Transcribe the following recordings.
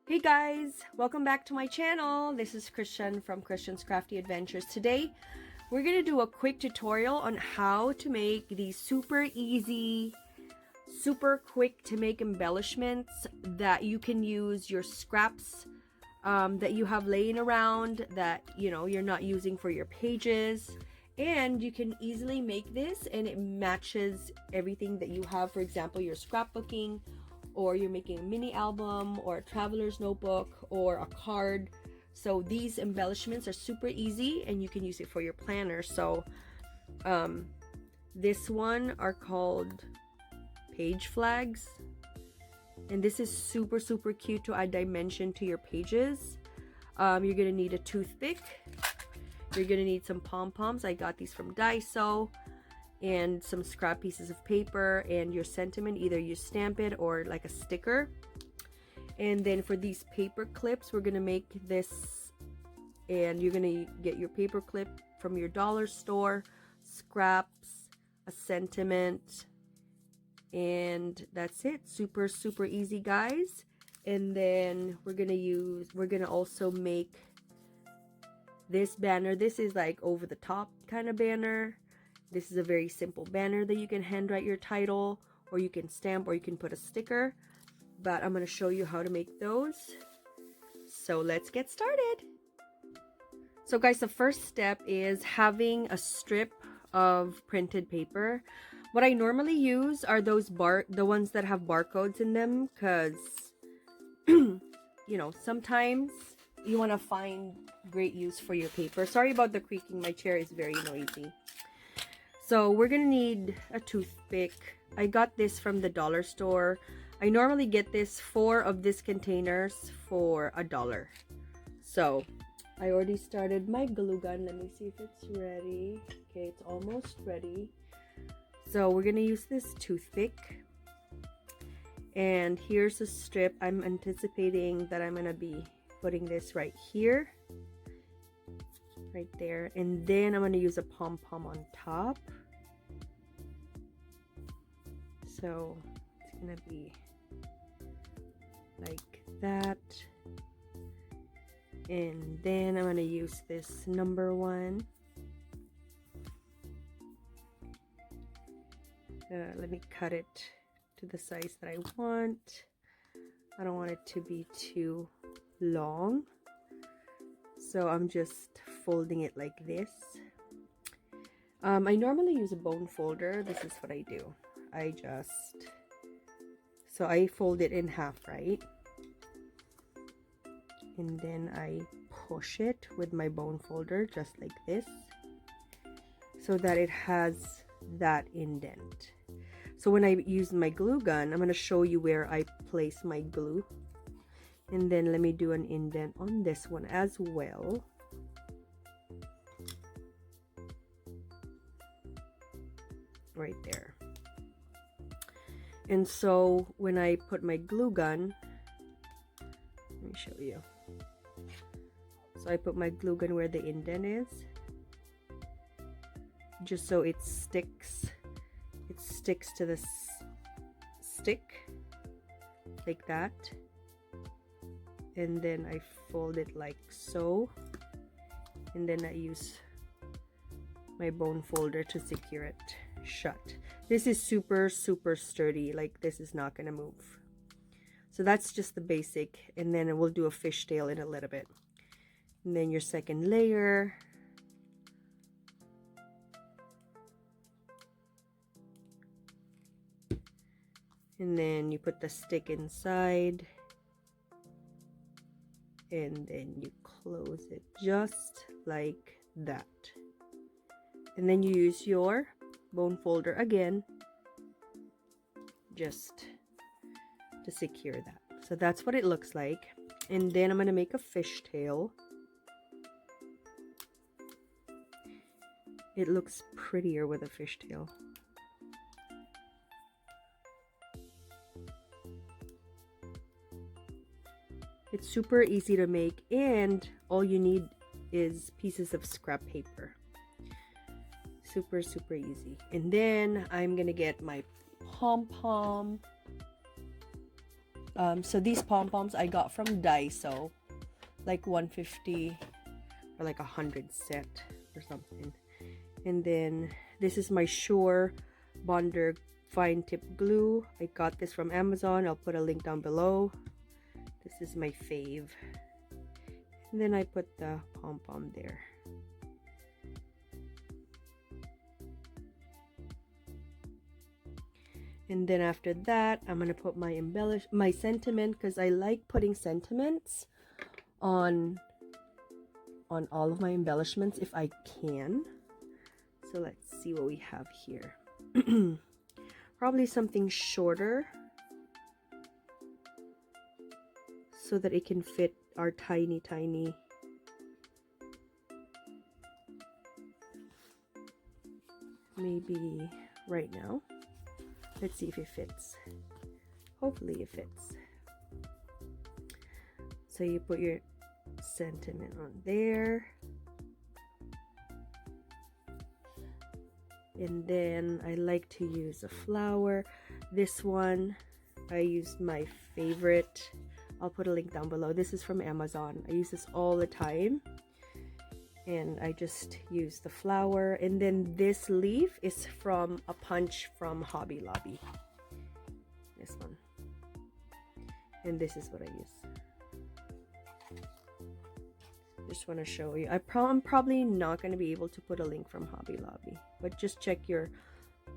Hey guys, welcome back to my channel. This is Christian from Christian's Crafty Adventures. Today, we're going to do a quick tutorial on how to make these super easy, super quick to make embellishments that you can use your scraps that you have laying around that, you're not using for your pages. And you can easily make this and it matches everything that you have. For example, your scrapbooking, or you're making a mini album or a traveler's notebook or a card. So these embellishments are super easy and you can use it for your planner. So this one are called page flags, and this is super cute to add dimension to your pages. You're gonna need a toothpick, you're gonna need some pom-poms. I got these from Daiso, and some scrap pieces of paper, and your sentiment, either you stamp it or like a sticker. And then for these paper clips, we're gonna make this, and you're gonna get your paper clip from your dollar store, scraps, a sentiment, and that's it. Super easy, guys. And then we're gonna also make this banner. This is like over the top kind of banner. This is a very simple banner that you can handwrite your title, or you can stamp, or you can put a sticker. But I'm going to show you how to make those. So let's get started. So guys, the first step is having a strip of printed paper. What I normally use are those the ones that have barcodes in them, because sometimes you want to find great use for your paper. Sorry about the creaking, my chair is very noisy. So we're gonna need a toothpick. I got this from the dollar store. I normally get this 4 of these containers for $1. So I already started my glue gun. Let me see if it's ready. Okay, it's almost ready. So we're gonna use this toothpick. And here's a strip. I'm anticipating that I'm gonna be putting this right here. Right there, and then I'm going to use a pom-pom on top. So it's going to be like that, and then I'm going to use this number 1. Let me cut it to the size that I want. I don't want it to be too long, so I'm just folding it like this. I normally use a bone folder. This is what I do. So I fold it in half, right? And then I push it with my bone folder just like this, so that it has that indent. So when I use my glue gun, I'm going to show you where I place my glue. And then let me do an indent on this one as well. Right there. And so when I put my glue gun, let me show you. So I put my glue gun where the indent is, just so it sticks. It sticks to the stick like that. And then I fold it like so, and then I use my bone folder to secure it shut. This is super sturdy, like this is not gonna move. So that's just the basic, and then we'll do a fishtail in a little bit. And then your second layer, and then you put the stick inside, and then you close it just like that. And then you use your bone folder again just to secure that. So that's what it looks like. And then I'm going to make a fishtail. It looks prettier with a fishtail. It's super easy to make, and all you need is pieces of scrap paper. Super easy. And then I'm gonna get my pom-pom, So these pom-poms I got from Daiso, like 150 or like 100 set or something. And then this is my Shure Bonder fine tip glue. I got this from Amazon. I'll put a link down below. This is my fave. And then I put the pom-pom there. And then after that, I'm gonna put my sentiment, because I like putting sentiments on all of my embellishments if I can. So let's see what we have here. Probably something shorter so that it can fit our tiny maybe right now. Let's see if it fits. Hopefully it fits. So you put your sentiment on there. And then I like to use a flower. This one, I used my favorite. I'll put a link down below. This is from Amazon. I use this all the time. And I just use the flower. And then this leaf is from a punch from Hobby Lobby. This one. And this is what I use. Just want to show you. I'm probably not going to be able to put a link from Hobby Lobby, but just check your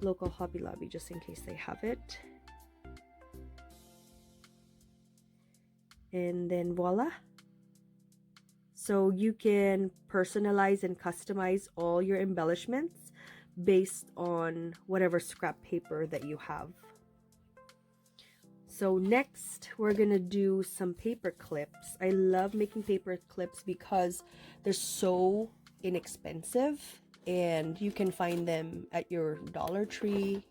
local Hobby Lobby just in case they have it. And then voila. So you can personalize and customize all your embellishments based on whatever scrap paper that you have. So next we're gonna do some paper clips. I love making paper clips because they're so inexpensive and you can find them at your Dollar Tree.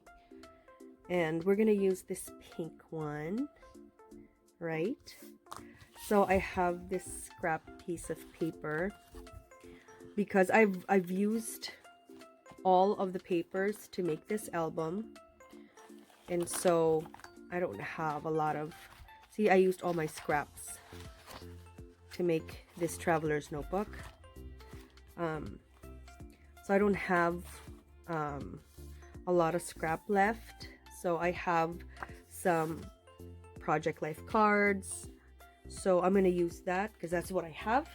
And we're gonna use this pink one, right? So I have this scrap piece of paper because I've used all of the papers to make this album, and so I don't have a lot of, see, I used all my scraps to make this traveler's notebook. So I don't have a lot of scrap left. So I have some Project Life cards. So I'm going to use that because that's what I have.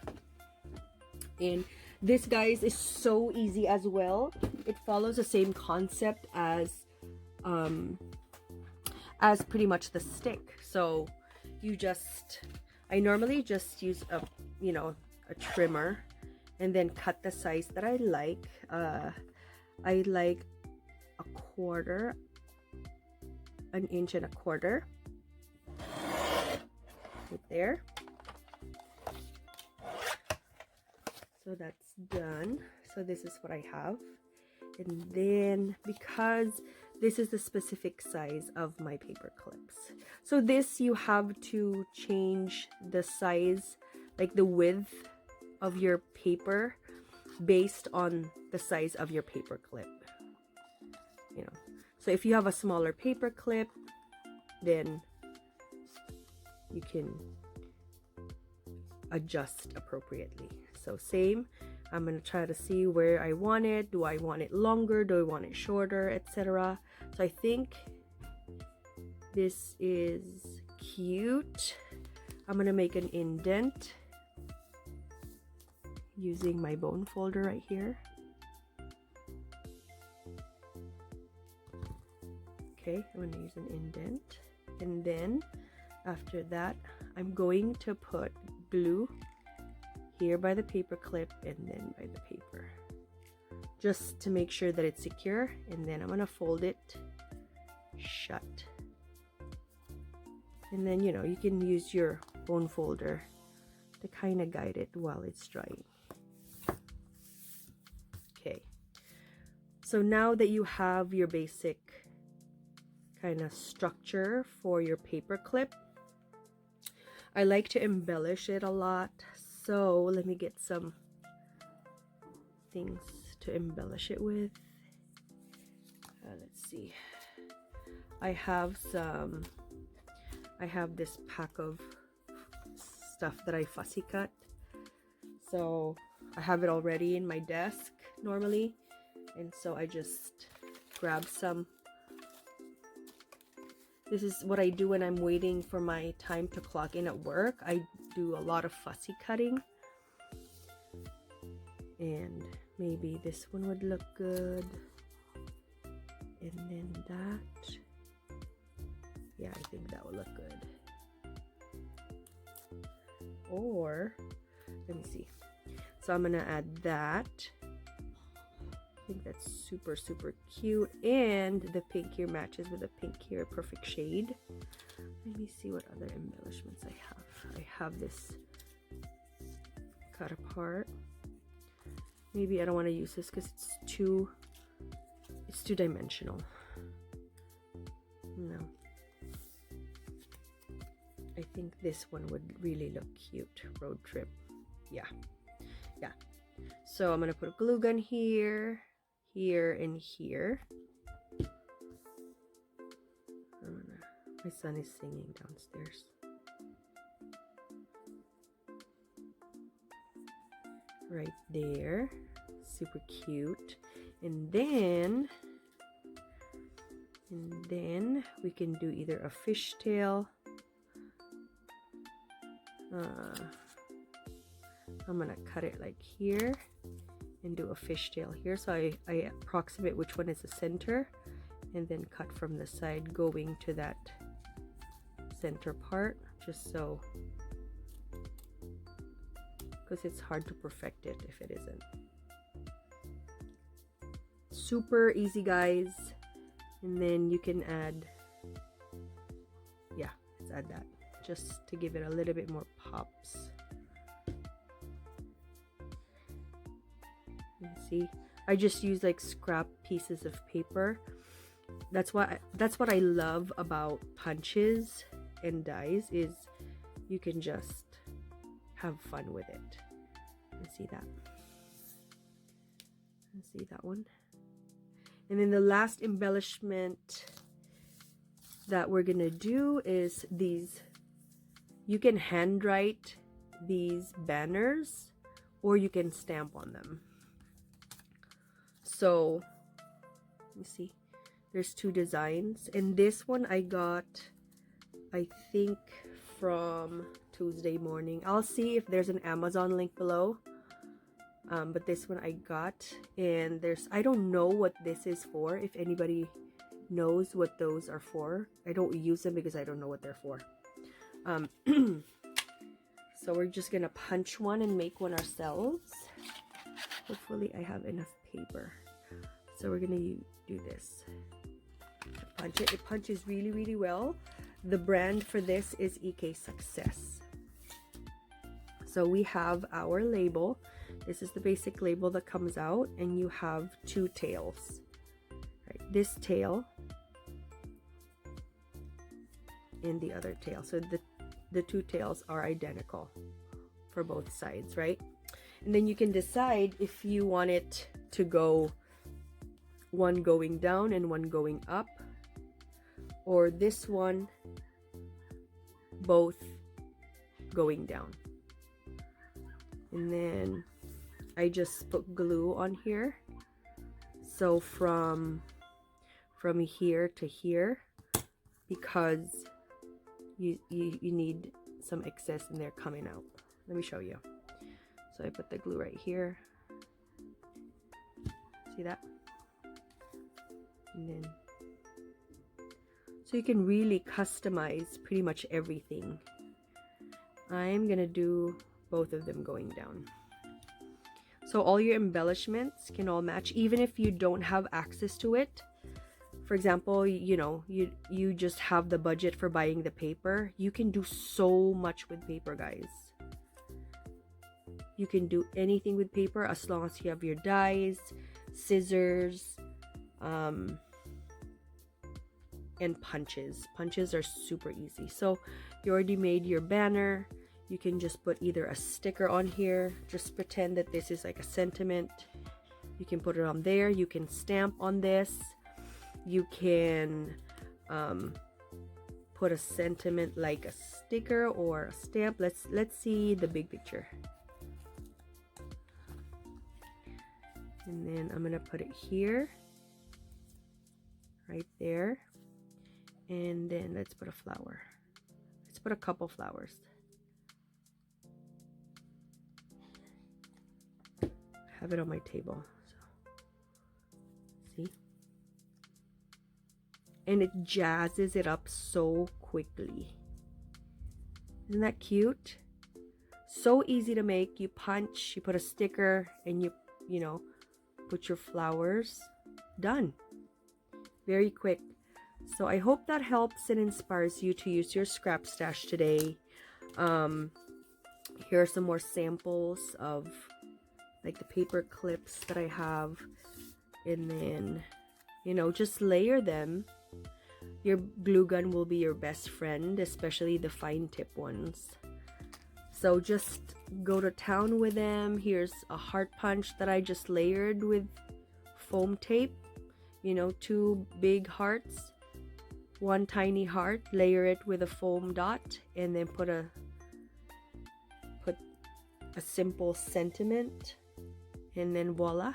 And this, guys, is so easy as well. It follows the same concept as pretty much the stick. So you just, I normally just use a trimmer and then cut the size that I like. I like 1/4, 1 inch and 1/4 right there. So that's done. So this is what I have. And then because this is the specific size of my paper clips, so this you have to change the size, like the width of your paper based on the size of your paper clip, so if you have a smaller paper clip, then you can adjust appropriately. So same, I'm going to try to see where I want it. Do I want it longer? Do I want it shorter, etc.? So I think this is cute. I'm going to make an indent using my bone folder right here. Okay, I'm going to use an indent. And then after that, I'm going to put glue here by the paper clip and then by the paper, just to make sure that it's secure. And then I'm going to fold it shut. And then, you can use your bone folder to kind of guide it while it's drying. Okay, so now that you have your basic kind of structure for your paper clip, I like to embellish it a lot. So let me get some things to embellish it with. Let's see. I have I have this pack of stuff that I fussy cut. So I have it already in my desk normally. And so I just grab some. This is what I do when I'm waiting for my time to clock in at work. I do a lot of fussy cutting. And maybe this one would look good. And then that. Yeah, I think that would look good. Or, let me see. So I'm gonna add that. I think that's super, super cute. And the pink here matches with the pink here, perfect shade. Let me see what other embellishments I have. I have this cut apart. Maybe I don't want to use this because it's too dimensional. No. I think this one would really look cute. Road trip. Yeah. Yeah. So I'm going to put a glue gun here, here, and here. My son is singing downstairs. Right there. Super cute. And then we can do either a fishtail. I'm gonna cut it like here and do a fishtail here. So I approximate which one is the center and then cut from the side going to that center part, just so, because it's hard to perfect it if it isn't. Super easy, guys. And then you can add, yeah, let's add that just to give it a little bit more pops. See, I just use like scrap pieces of paper. That's what I love about punches and dies, is you can just have fun with it. Let's see that. Let's see that one. And then the last embellishment that we're gonna do is these. You can handwrite these banners or you can stamp on them. So let me see, there's two designs, and this one I got, I think, from Tuesday Morning. I'll see if there's an Amazon link below. But this one I got, and I don't know what this is for. If anybody knows what those are for, I don't use them because I don't know what they're for. So we're just gonna punch one and make one ourselves. Hopefully I have enough paper. So we're gonna do this. Punch it. It punches really, really well. The brand for this is EK Success. So we have our label. This is the basic label that comes out, and you have two tails. Right, this tail and the other tail. So the two tails are identical for both sides, right? And then you can decide if you want it to go one going down and one going up, or this one both going down. And then I just put glue on here, so from here to here, because you need some excess in there coming out. Let me show you. So I put the glue right here. See that? And then, so you can really customize pretty much everything. I'm gonna do both of them going down. So all your embellishments can all match, even if you don't have access to it. For example, you know, you just have the budget for buying the paper. You can do so much with paper, guys. You can do anything with paper as long as you have your dies, scissors, and punches. Punches are super easy. So you already made your banner. You can just put either a sticker on here. Just pretend that this is like a sentiment. You can put it on there. You can stamp on this. You can put a sentiment like a sticker or a stamp. Let's see the big picture. And then I'm gonna put it here, right there, and then let's put a flower. Let's put a couple flowers. Have it on my table. So see, and it jazzes it up so quickly. Isn't that cute? So easy to make. You punch, you put a sticker, and you know, put your flowers. Done. Very quick. So I hope that helps and inspires you to use your scrap stash today. Here are some more samples of like the paper clips that I have, and then, you know, just layer them. Your glue gun will be your best friend, especially the fine tip ones. So just go to town with them. Here's a heart punch that I just layered with foam tape. You know, 2 big hearts, 1 tiny heart, layer it with a foam dot, and then put a simple sentiment, and then voila,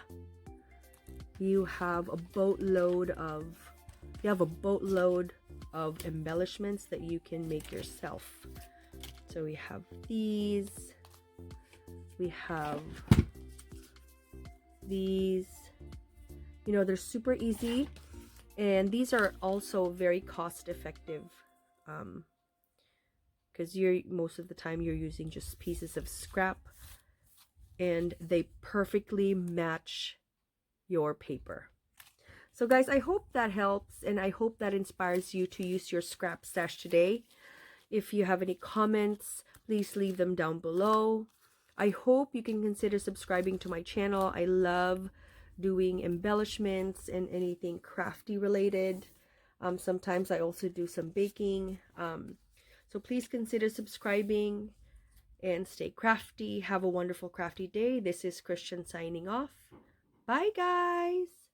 you have a boatload of embellishments that you can make yourself. So we have these, we have these, you know, they're super easy, and these are also very cost effective, because most of the time you're using just pieces of scrap, and they perfectly match your paper. So guys, I hope that helps, and I hope that inspires you to use your scrap stash today. If you have any comments, please leave them down below. I hope you can consider subscribing to my channel. I love doing embellishments and anything crafty related. Sometimes I also do some baking. So please consider subscribing and stay crafty. Have a wonderful crafty day. This is Christian signing off. Bye guys.